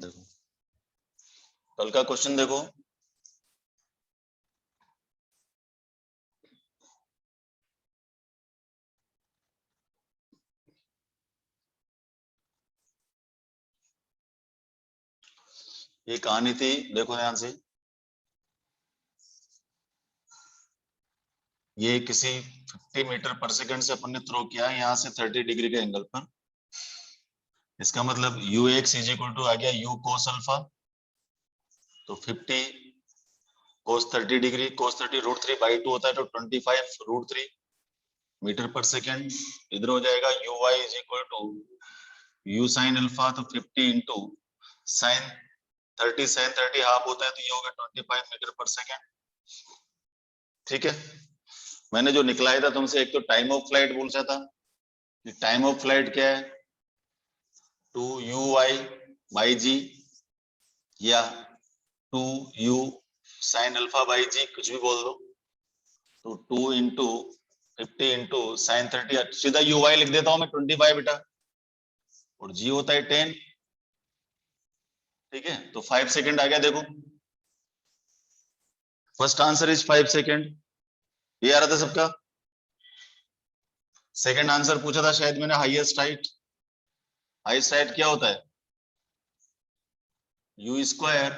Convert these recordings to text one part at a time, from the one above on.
देखो कल का क्वेश्चन देखो, ये कहानी थी, देखो ध्यान से। ये किसी 50 मीटर पर सेकंड से अपन ने थ्रो किया है यहाँ से 30 डिग्री के एंगल पर। इसका मतलब U X is equal to आ गया यू कोस अल्फा, तो 50 कोस 30 डिग्री, कोस 30 √3/2 होता है, तो 25 √3 मीटर पर सेकंड। इधर हो जाएगा u y is equal to u sine alpha, तो 50 इंटू साइन 30, साइन 30 हाफ होता है, तो ये होगा 25 मीटर पर सेकंड। ठीक है, मैंने जो निकलाया था तुमसे, एक तो टाइम ऑफ फ्लाइट पूछा था। टाइम ऑफ फ्लाइट क्या है, 2u(y)/g या 2u साइन अल्फा बाई जी, कुछ भी बोल दो। तो 2 इंटू 50 इंटू साइन 30, सीधा uy लिख देता हूं मैं 25 बेटा, और g होता है 10। ठीक है, तो 5 सेकंड आ गया। देखो फर्स्ट आंसर इज 5 सेकंड, ये आ रहा था सबका। सेकंड आंसर पूछा था शायद मैंने, हाईएस्ट हाइट। हाईएस्ट हाइट क्या होता है, u स्क्वायर,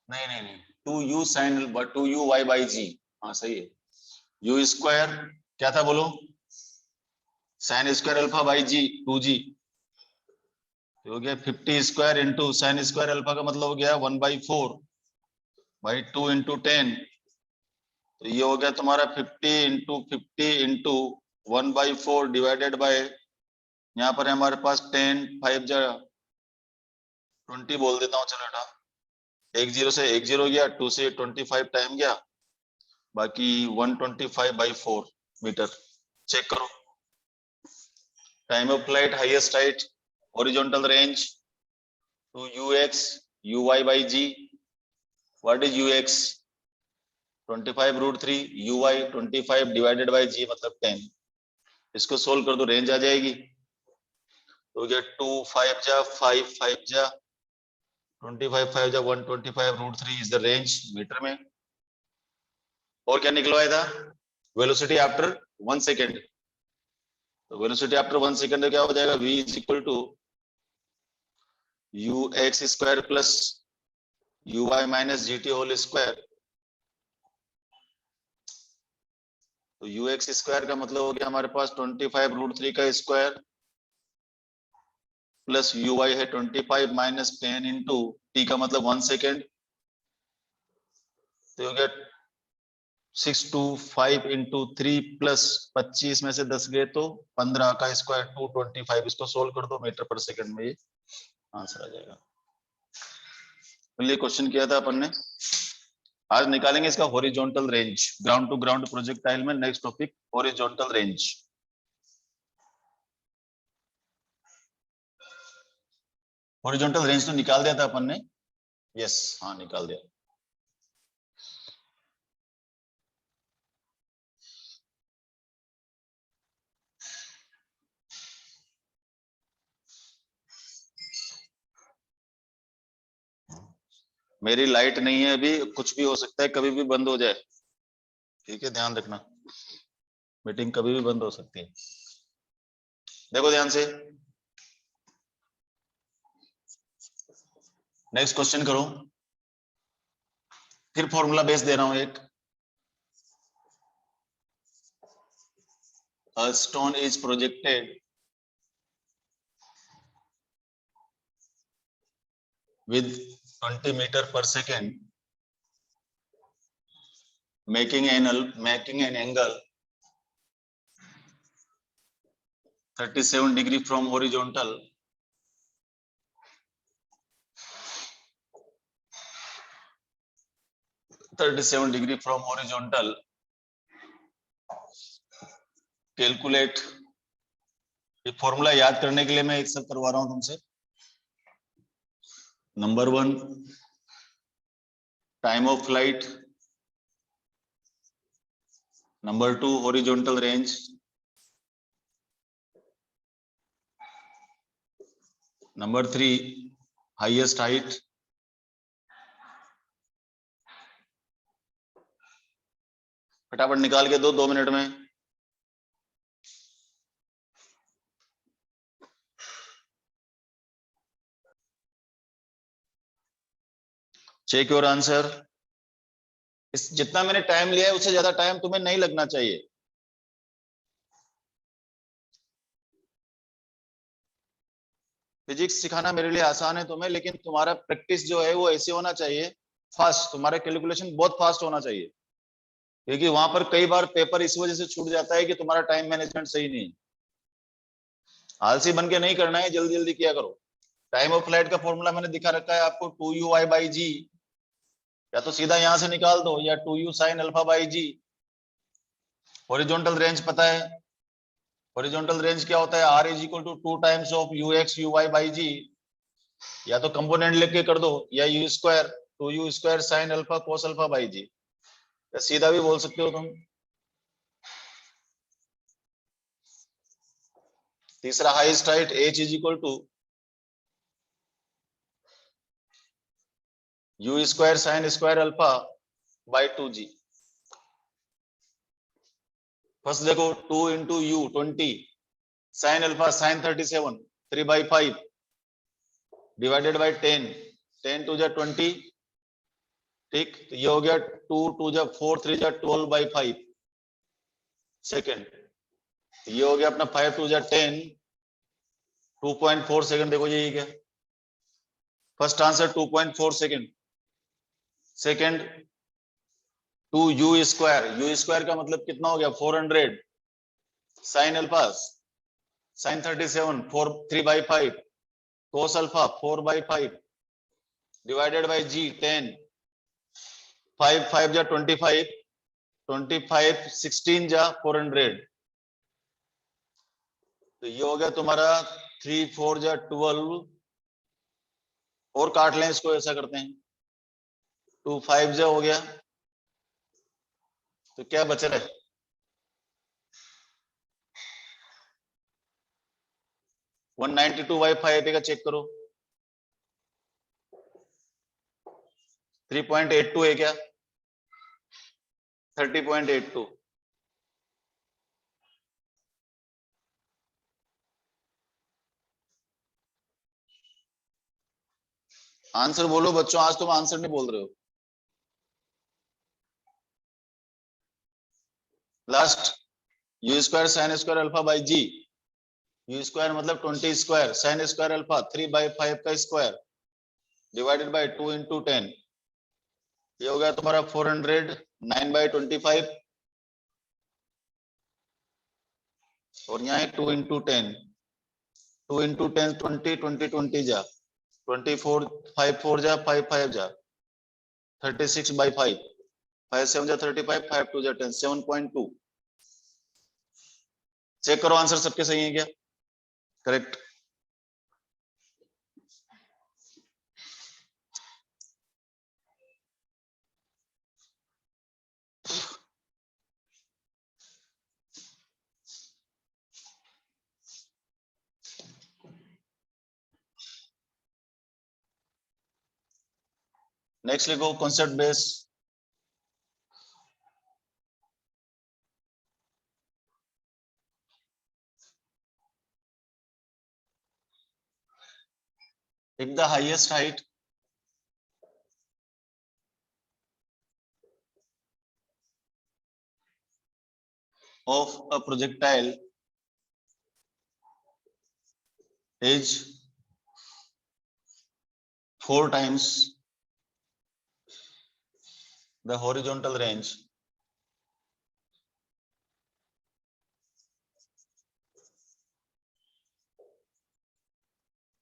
नहीं नहीं नहीं, 2u साइन 2u(y)/g, हाँ सही है। u स्क्वायर क्या था बोलो, sine square alpha by g, 2g, हो गया 50 square into sine square alpha का मतलब हो गया 1/4/2 इंटू 10, तो ये हो गया तुम्हारा 50 इंटू 1/4 डिवाइडेड बाय, यहाँ पर हमारे पास 10, 5 जा 20 बोल देता हूँ, चलो बेटा। 1 0 से 1 0 गया, 2 से 25 टाइम गया, बाकी 125/4 मीटर। चेक करो, time of flight, highest height, horizontal range, to ux uy/g, what is ux, 25 √3, uy 25 divided by g मतलब 10। इसको सोल्व कर दो, रेंज आ जाएगी। तो क्या 2 5 जा 5 5 जा 25 5 जा 125 √3 इज द रेंज मीटर में। और क्या निकलवाया था, वेलोसिटी आफ्टर 1 सेकेंड। तो वेलोसिटी आफ्टर 1 सेकेंड क्या हो जाएगा, v is equal to ux square plus uy minus gt whole square. तो ux स्क्वायर का मतलब हो गया हमारे पास 25 √3 का स्क्वायर प्लस uy है 25 माइनस 10 इंटू t का मतलब 1 सेकेंड, तो हो गया 625 इंटू 3 प्लस 25 में से 10 गए तो 15 का स्क्वायर 225। इसको सोल्व कर दो मीटर पर सेकंड में, ये आंसर आ जाएगा। पहले क्वेश्चन किया था अपन ने, आज निकालेंगे इसका horizontal range, ground to ground projectile में। Next topic horizontal range. Horizontal range तो निकाल दिया था अपन ने, यस हाँ निकाल दिया। मेरी लाइट नहीं है अभी, कुछ भी हो सकता है, कभी भी बंद हो जाए, ठीक है ध्यान रखना, मीटिंग कभी भी बंद हो सकती है। देखो ध्यान से, नेक्स्ट क्वेश्चन करो। फिर फॉर्मूला बेस दे रहा हूं एक। A stone is projected with 20 meter per second, making an angle 37 degree from horizontal. Calculate, ये फॉर्मूला याद करने के लिए मैं एक सब करवा रहा हूं तुमसे। Number 1 time of flight, number 2 horizontal range, number 3 highest height, फटाफट निकाल के दो 2 मिनट में। Check your answer. इस जितना मैंने टाइम लिया है उससे ज्यादा टाइम तुम्हें नहीं लगना चाहिए। फिजिक्स सिखाना मेरे लिए आसान है तुम्हें, लेकिन तुम्हारा प्रैक्टिस जो है वो ऐसे होना चाहिए फास्ट, तुम्हारा कैलकुलेशन बहुत फास्ट होना चाहिए, क्योंकि वहां पर कई बार पेपर इस वजह से छूट जाता है कि तुम्हारा टाइम मैनेजमेंट सही नहीं है। आलसी बन के नहीं करना है, जल्दी जल्दी किया करो। टाइम ऑफ फ्लाइट का फॉर्मूला मैंने दिखा रखा है आपको, 2u(i/g), या तो सीधा यहां से निकाल दो, या 2u sin α/g। Horizontal range पता है, हॉरिजॉन्टल रेंज क्या होता है, r is equal to 2 times of ux uy/g, या तो कंपोनेंट लेके कर दो, या u square 2u square sin α cos α/g, या सीधा भी बोल सकते हो तुम। तीसरा highest height h is equal to u square sin square α/2g। First देखो 2 into u 20 sin alpha sin 37 3/5 divided by 10, 10 टू जा 20, ठीक, तो ये हो गया 2 टू जा 4 3 जा 12/5 सेकेंड, ये हो गया अपना 5 टू जा 10, 2.4 सेकेंड। देखो ये क्या, first answer 2.4 second. Second 2u square, u square का मतलब कितना हो गया 400 sin alpha sin 37 4 3/5 cos alpha 4/5 divided by g 10, 5 5 जा 25, 25 16 जा 400, तो ये हो गया तुम्हारा 3 4 जा 12, और काट लें इसको, ऐसा करते हैं 2 5 जा हो गया, तो क्या बच रहा है 192/5 का चेक करो, 3.82 है क्या, 30.82। आंसर बोलो बच्चों, आज तुम आंसर नहीं बोल रहे हो। Last u square sin square alpha by g, u square मतलब 20 स्क्वायर sin स्क्वायर अल्फा 3/5 का स्क्वायर डिवाइडेड बाई 2 इंटू 10, ये हो गया तुम्हारा 400 9/25, और यहाँ है 2 इंटू 10, 2 इंटू 10 20 20 20 जा 24 5 4 जा 5 5 जा 36/5, 5 7 जा 35, 5 2 जा 10, 7.2। चेक करो आंसर सबके सही है क्या, करेक्ट। नेक्स्ट लिखो concept base. Pick the highest height of a projectile is 4 times the horizontal range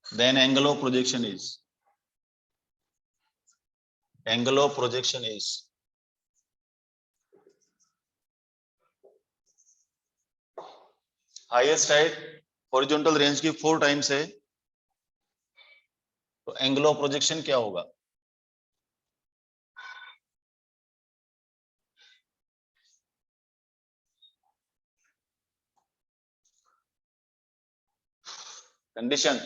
then angle of projection is, angle of projection is highest height horizontal range की 4 times है, तो angle of projection क्या होगा। Condition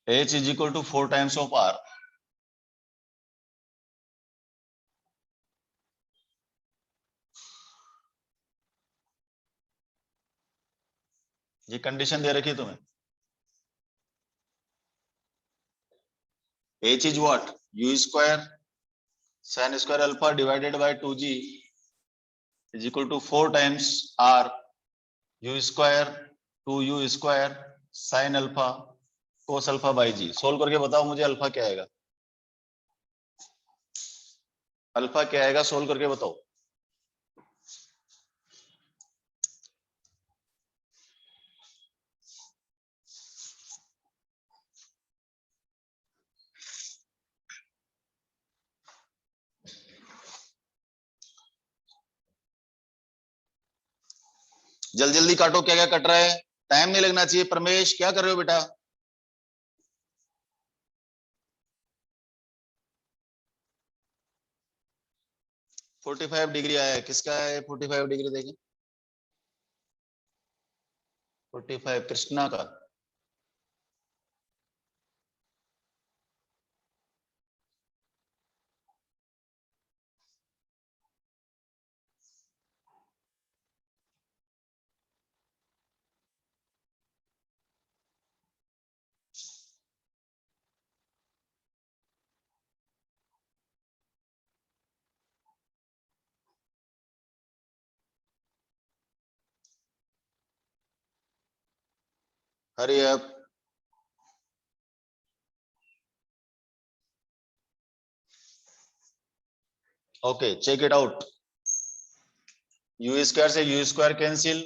H is equal to 4 times of R. ये condition दे रखी है तुम्हें. H is what? U square sin square alpha divided by 2G is equal to 4 times R U square 2U square sin alpha cos alpha by G. Solve करके बताओ मुझे alpha क्या आएगा. Alpha क्या आएगा सोल्व करके बताओ. जल्दी जल्दी काटो. क्या क्या कट रहा है. टाइम नहीं लगना चाहिए. परमेश क्या कर रहे हो बेटा. फोर्टी 45 डिग्री आया है. किसका है 45 डिग्री. देखिए 45 कृष्णा का. Hurry up. Okay check it out. U square से यू स्क्वायर कैंसिल.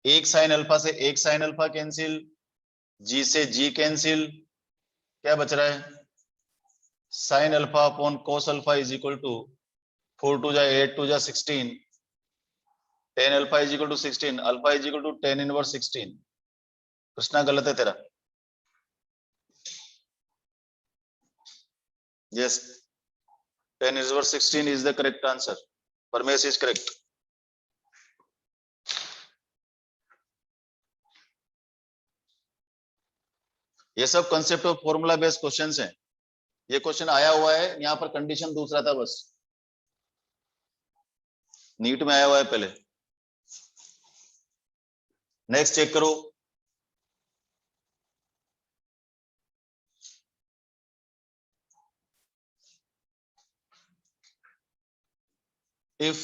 एक साइन अल्फा से एक साइन अल्फा कैंसिल. जी से जी कैंसिल. क्या बच रहा है. Sine alpha upon cos alpha is equal to 4 टू जा 8 टू जा 16. 10 alpha is equal to 16. Alpha is equal to 10 inverse 16. Krishna गलत है तेरा. Yes 10 inverse 16 is the correct answer. Paramesh is correct. ये सब concept of formula based questions हैं. ये क्वेश्चन आया हुआ है. यहाँ पर कंडीशन दूसरा था बस. नीट में आया हुआ है पहले. नेक्स्ट चेक करो. if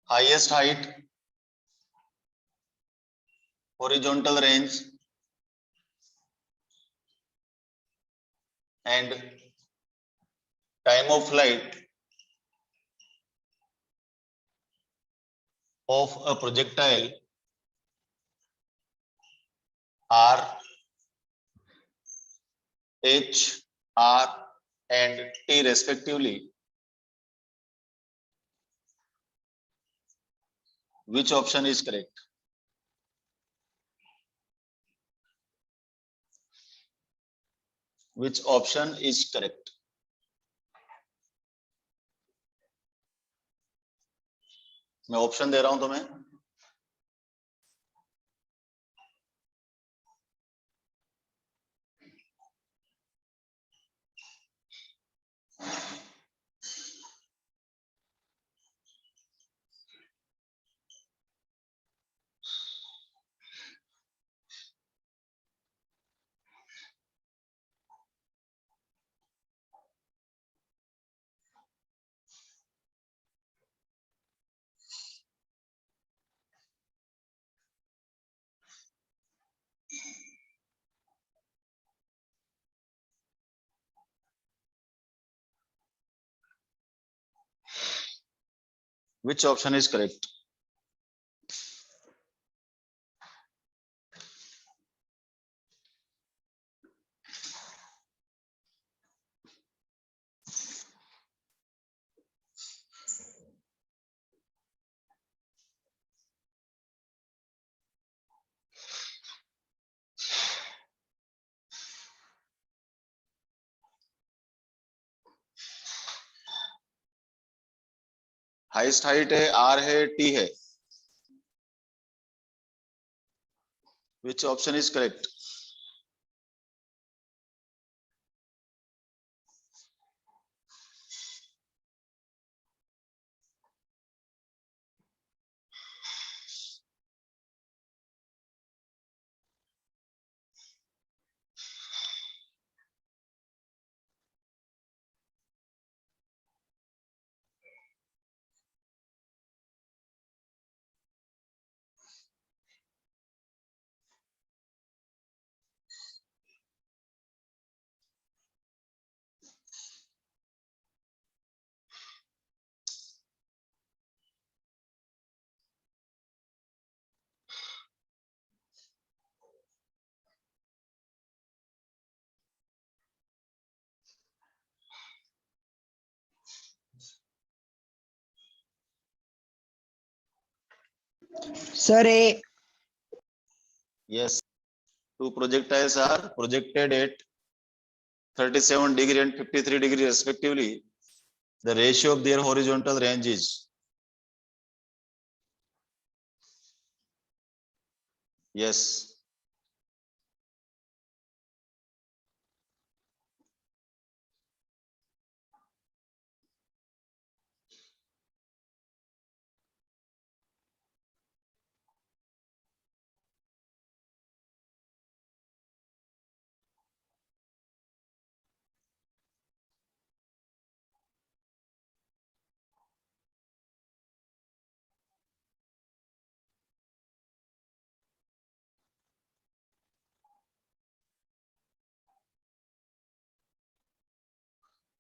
highest height horizontal range and time of flight of a projectile are h, r and t respectively, which option is correct? Which option is correct? मैं ऑप्शन दे रहा हूं तुम्हें. Which option is correct? Highest height है, are है, T है. Which option is correct? Sir, A. Yes. Two projectiles are projected at 37 degree and 53 degree respectively. The ratio of their horizontal range is. Yes.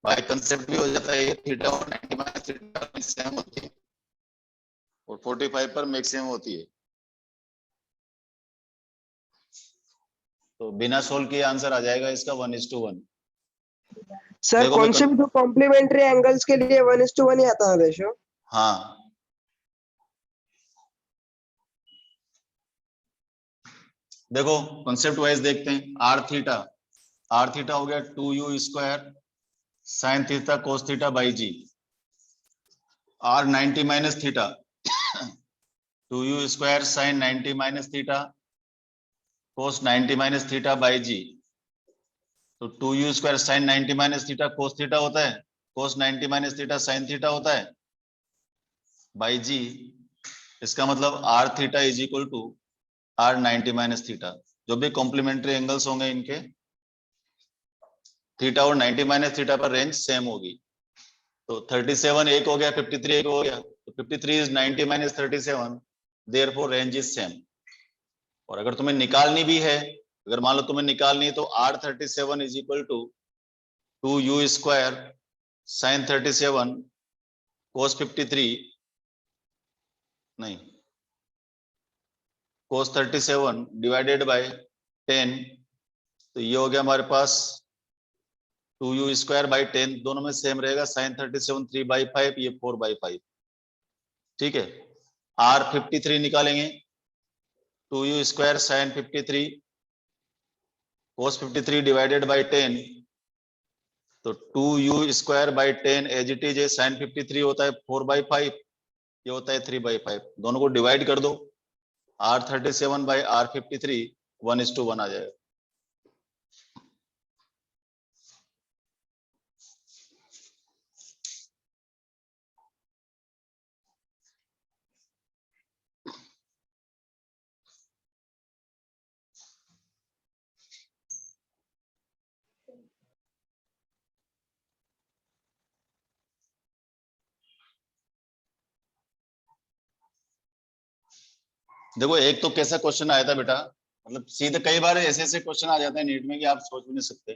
By concept भी हो जाता है, theta और 90 minus theta same होती है और 45 पर मैक्सिमम होती है। तो बिना सोल्व किए आंसर आ जाएगा इसका 1:1। सर देखो कौन से भी दो कॉम्प्लीमेंट्री एंगल्स के लिए 1:1 ही आता है रेशियो? हाँ, देखो कॉन्सेप्ट वाइज देखते हैं। आर थीटा हो गया 2u square sine theta cos theta by g. R 90 minus theta 2u square sine 90 minus theta cos 90 minus theta by g. तो 2u square sine 90 minus theta cos theta होता है, cos 90 minus theta sine theta होता है by g. इसका मतलब R theta is equal to R 90 minus theta. जो भी complementary angles होंगे इनके थीटा और 90 माइनस थीटा पर रेंज सेम होगी। तो 37 एक हो गया, 53 एक हो गया, तो 53 is 90 minus 37, therefore range is same. और अगर तुम्हें निकालनी भी है, अगर मान लो तुम्हें निकालनी है तो R 37 is equal to 2u square sine 37 cos 53 नहीं कोस 37 डिवाइडेड बाय 10। तो ये हो गया हमारे पास 2u स्क्वायर बाई 10, दोनों में सेम रहेगा। साइन 37 3/5, ये 4/5। ठीक है, आर 53 निकालेंगे, 2u square sine 53 cos 53 divided by 10। तो 2u square by 10 as it is sine 53 होता है 4/5, ये होता है 3/5। दोनों को डिवाइड कर दो, आर 37 बाई आर 53 1:1 आ जाएगा। देखो एक तो कैसा क्वेश्चन आया था बेटा, मतलब सीधे कई बार ऐसे ऐसे क्वेश्चन आ जाते हैं नीट में कि आप सोच भी नहीं सकते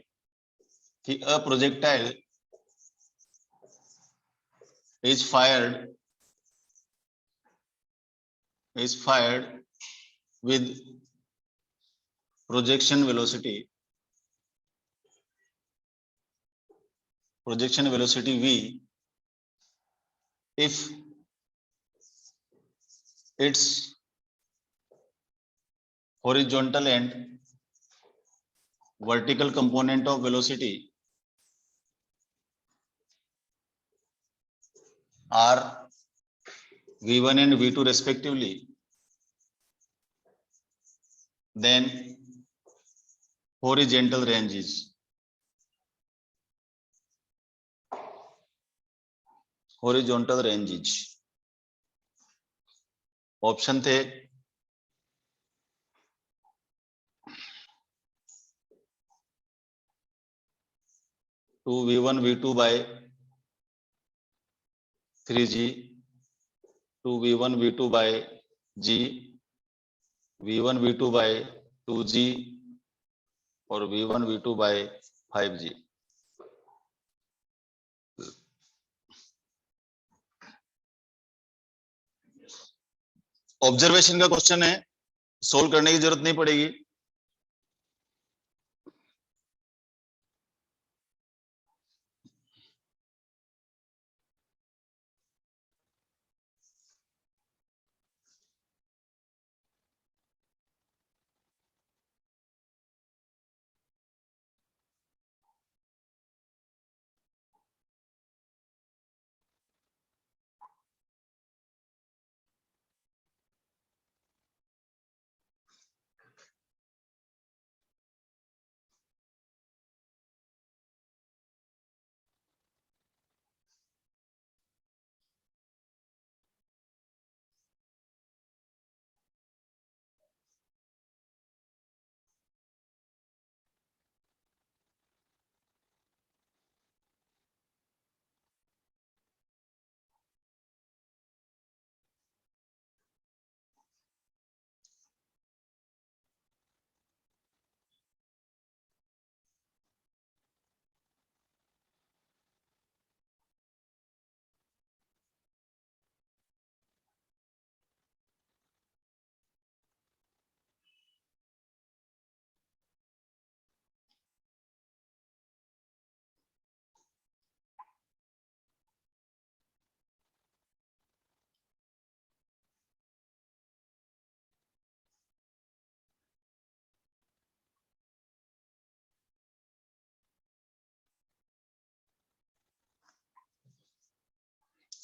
कि a projectile is fired with projection velocity v if its horizontal and vertical component of velocity are v1 and v2 respectively, then horizontal range is option थे to V1 V2 by 3G, 2 V1 V2 by G, V1 V2 by 2G और V1 V2 by 5G। Observation का question है, solve करने की जरूरत नहीं पड़ेगी।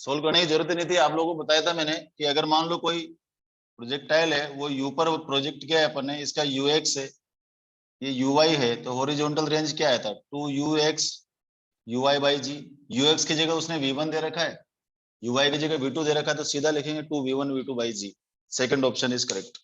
Solve करने की जरूरत ही नहीं थी, आप लोगों को बताया था मैंने कि अगर मान लो कोई प्रोजेक्टाइल है, वो यू पर प्रोजेक्ट किया है अपन ने, इसका यूएक्स है, ये यूवाई है, तो हॉरिजॉन्टल रेंज क्या आया था 2ux ui by ji. ux की जगह उसने v1 दे रखा है, ui की जगह v2 दे रखा है, तो सीधा लिखेंगे 2v1 v2 by g. Second option is correct.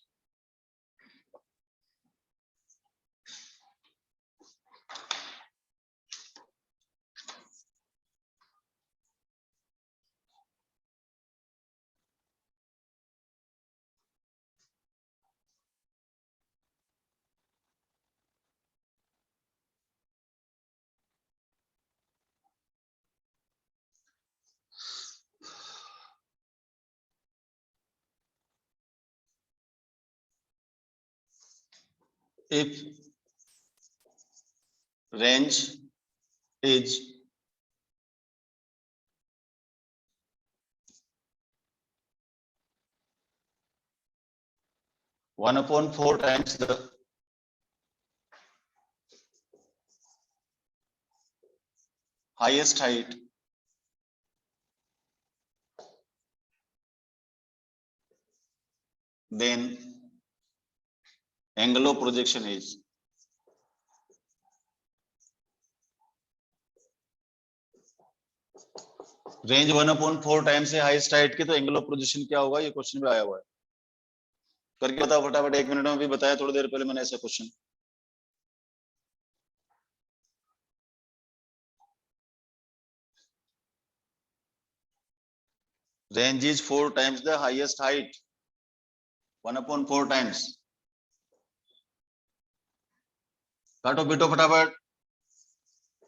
If range is one upon 4 times the highest height, then angle of projection is range 1/4 times है हाईएस्ट हाइट की, तो एंगल ऑफ प्रोजेक्शन क्या होगा, ये क्वेश्चन भी आया हुआ है। करके बताओ फटाफट, 1 मिनट में भी बताया थोड़ी देर पहले मैंने ऐसा question. Range is 4 times the highest height, 1/4 times. काटो पीटो फटाफट।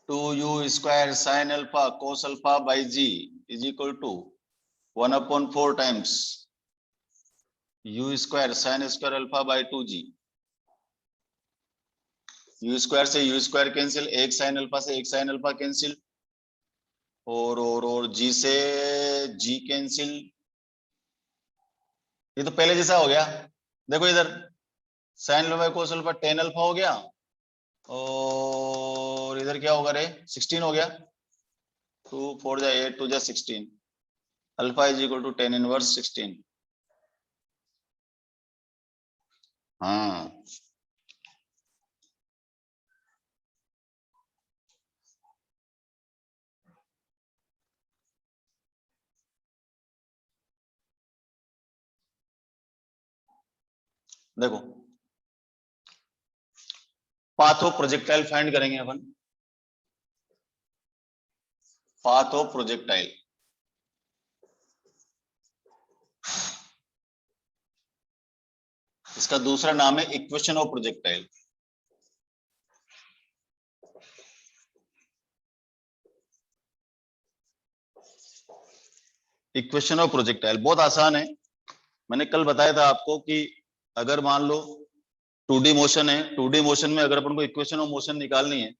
2u square sine alpha cos alpha by g is equal to 1/4 times u square sine square alpha by 2g। u square से u स्क्वायर कैंसिल, एक sine alpha से एक sine alpha cancel, और g से g cancel. ये तो पहले जैसा हो गया, देखो इधर sine alpha cos alpha ten alpha हो गया, और इधर क्या होगा रे 16 हो गया, 2 4 जा 8 2 जा 16, alpha is equal to 10 inverse 16। हाँ देखो पाथ ऑफ प्रोजेक्टाइल फाइंड करेंगे अपन। पाथ ऑफ प्रोजेक्टाइल, इसका दूसरा नाम है equation of projectile. Equation of projectile बहुत आसान है। मैंने कल बताया था आपको कि अगर मान लो 2D मोशन है, 2D मोशन में अगर अपन को इक्वेशन ऑफ मोशन निकालनी है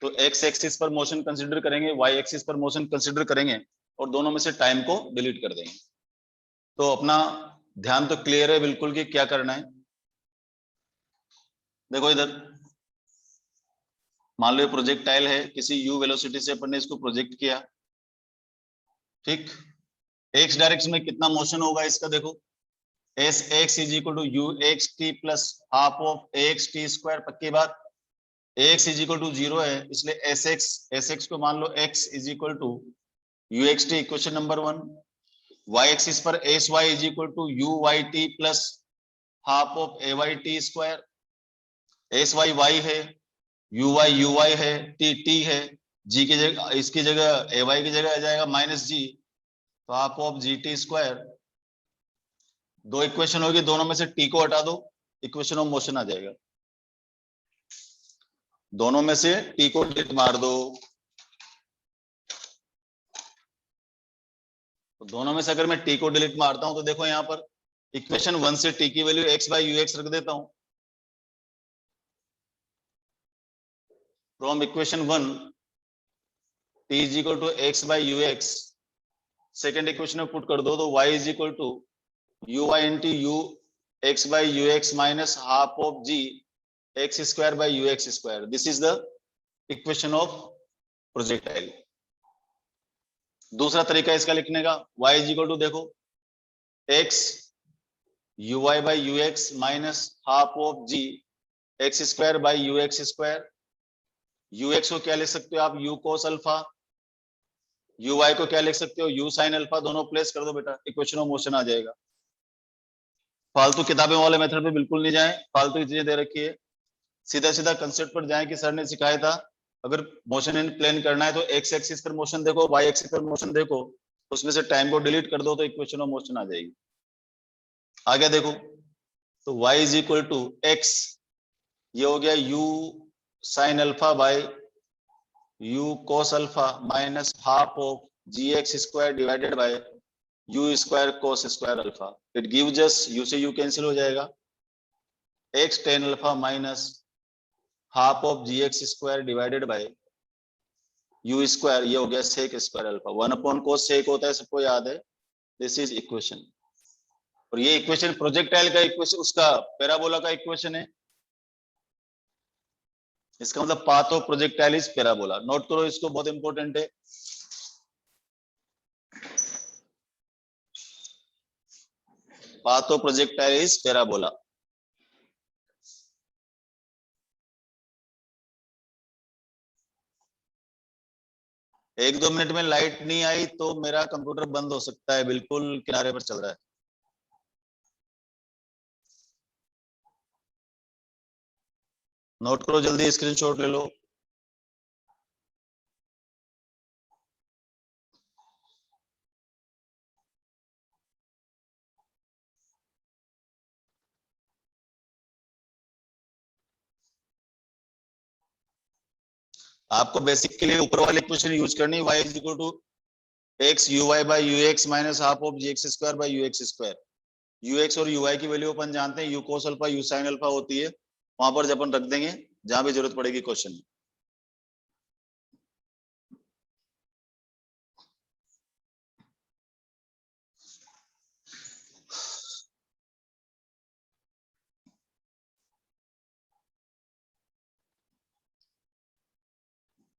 तो एक्स एक्सिस पर मोशन कंसीडर करेंगे, वाई एक्सिस पर मोशन कंसीडर करेंगे और दोनों में से टाइम को डिलीट कर देंगे। तो अपना ध्यान तो क्लियर है बिल्कुल कि क्या करना है। देखो इधर मान लो प्रोजेक्टाइल है, किसी u वेलोसिटी से अपन ने इसको प्रोजेक्ट किया, ठीक। x डायरेक्शन में कितना मोशन होगा इसका, देखो S x is equal to u x t plus half of x t square. पक्की बात, एक्स इज इक्वल टू 0 है, इसलिए एस एक्स को मान लो x is equal to u x T, equation number 1। y axis पर S Y is equal to u Y T plus half of A Y T square. S Y Y है, you Y है, T है, जी की जगह, इसकी जगह ए Y की जगह आ जाएगा माइनस जी, तो half of G T square. दो इक्वेशन होगी, दोनों में से टी को हटा दो, इक्वेशन ऑफ मोशन आ जाएगा। दोनों में से टी को डिलीट मार दो, तो दोनों में से अगर मैं टी को डिलीट मारता हूं तो देखो यहां पर इक्वेशन 1 से टी की value x by u x रख देता हूं। From equation 1 t is equal to x by u x, second equation में पुट कर दो तो y is equal to u y into u x by u x minus half of g x square by u x square. This is the equation of projectile. दूसरा तरीका इसका लिखने का, y is equal to देखो x you y by u x minus half of g x square by u x square. U x को क्या लिख सकते हो आप, u cos alpha, u y को क्या लिख सकते हो, यू साइन अल्फा। दोनों प्लेस कर दो बेटा, इक्वेशन ऑफ मोशन आ जाएगा। फालतू किताबें वाले मेथड पे बिल्कुल नहीं जाएं, फालतू की चीजें दे रखी है, सीधा सीधा कंसेप्ट पर जाएं कि सर ने सिखाया था अगर मोशन इन प्लेन करना है तो एक्स एक्सिस पर मोशन देखो, वाई एक्सिस पर मोशन देखो, उसमें से टाइम को डिलीट कर दो तो इक्वेशन ऑफ मोशन आ जाएगी। आगे देखो तो y is equal to x, ये हो गया u sine alpha by u cos alpha minus half of g x square divided by u square cos square alpha. It gives us, u से u cancel हो जाएगा, x tan alpha minus half of g x square divided by u square, ये हो गया sec square alpha. 1 कोस सेक होता है, सबको याद है। दिस इज इक्वेशन, और ये इक्वेशन प्रोजेक्टाइल का इक्वेशन, उसका पैराबोला का इक्वेशन है। इसका मतलब path of projectile is parabola. Note करो इसको, बहुत इंपॉर्टेंट है। Path of projectile is parabola. एक दो मिनट में लाइट नहीं आई तो मेरा कंप्यूटर बंद हो सकता है, बिल्कुल किनारे पर चल रहा है। नोट करो जल्दी, स्क्रीनशॉट ले लो। आपको बेसिक के लिए ऊपर वाले इक्वेशन यूज करनी है, y is equal to x u y by u x minus half of g x square by u x square. U x और यू वाई की वैल्यू अपन जानते हैं, u cos alpha u sine alpha होती है, वहां पर जब अपन रख देंगे जहां भी जरूरत पड़ेगी क्वेश्चन में।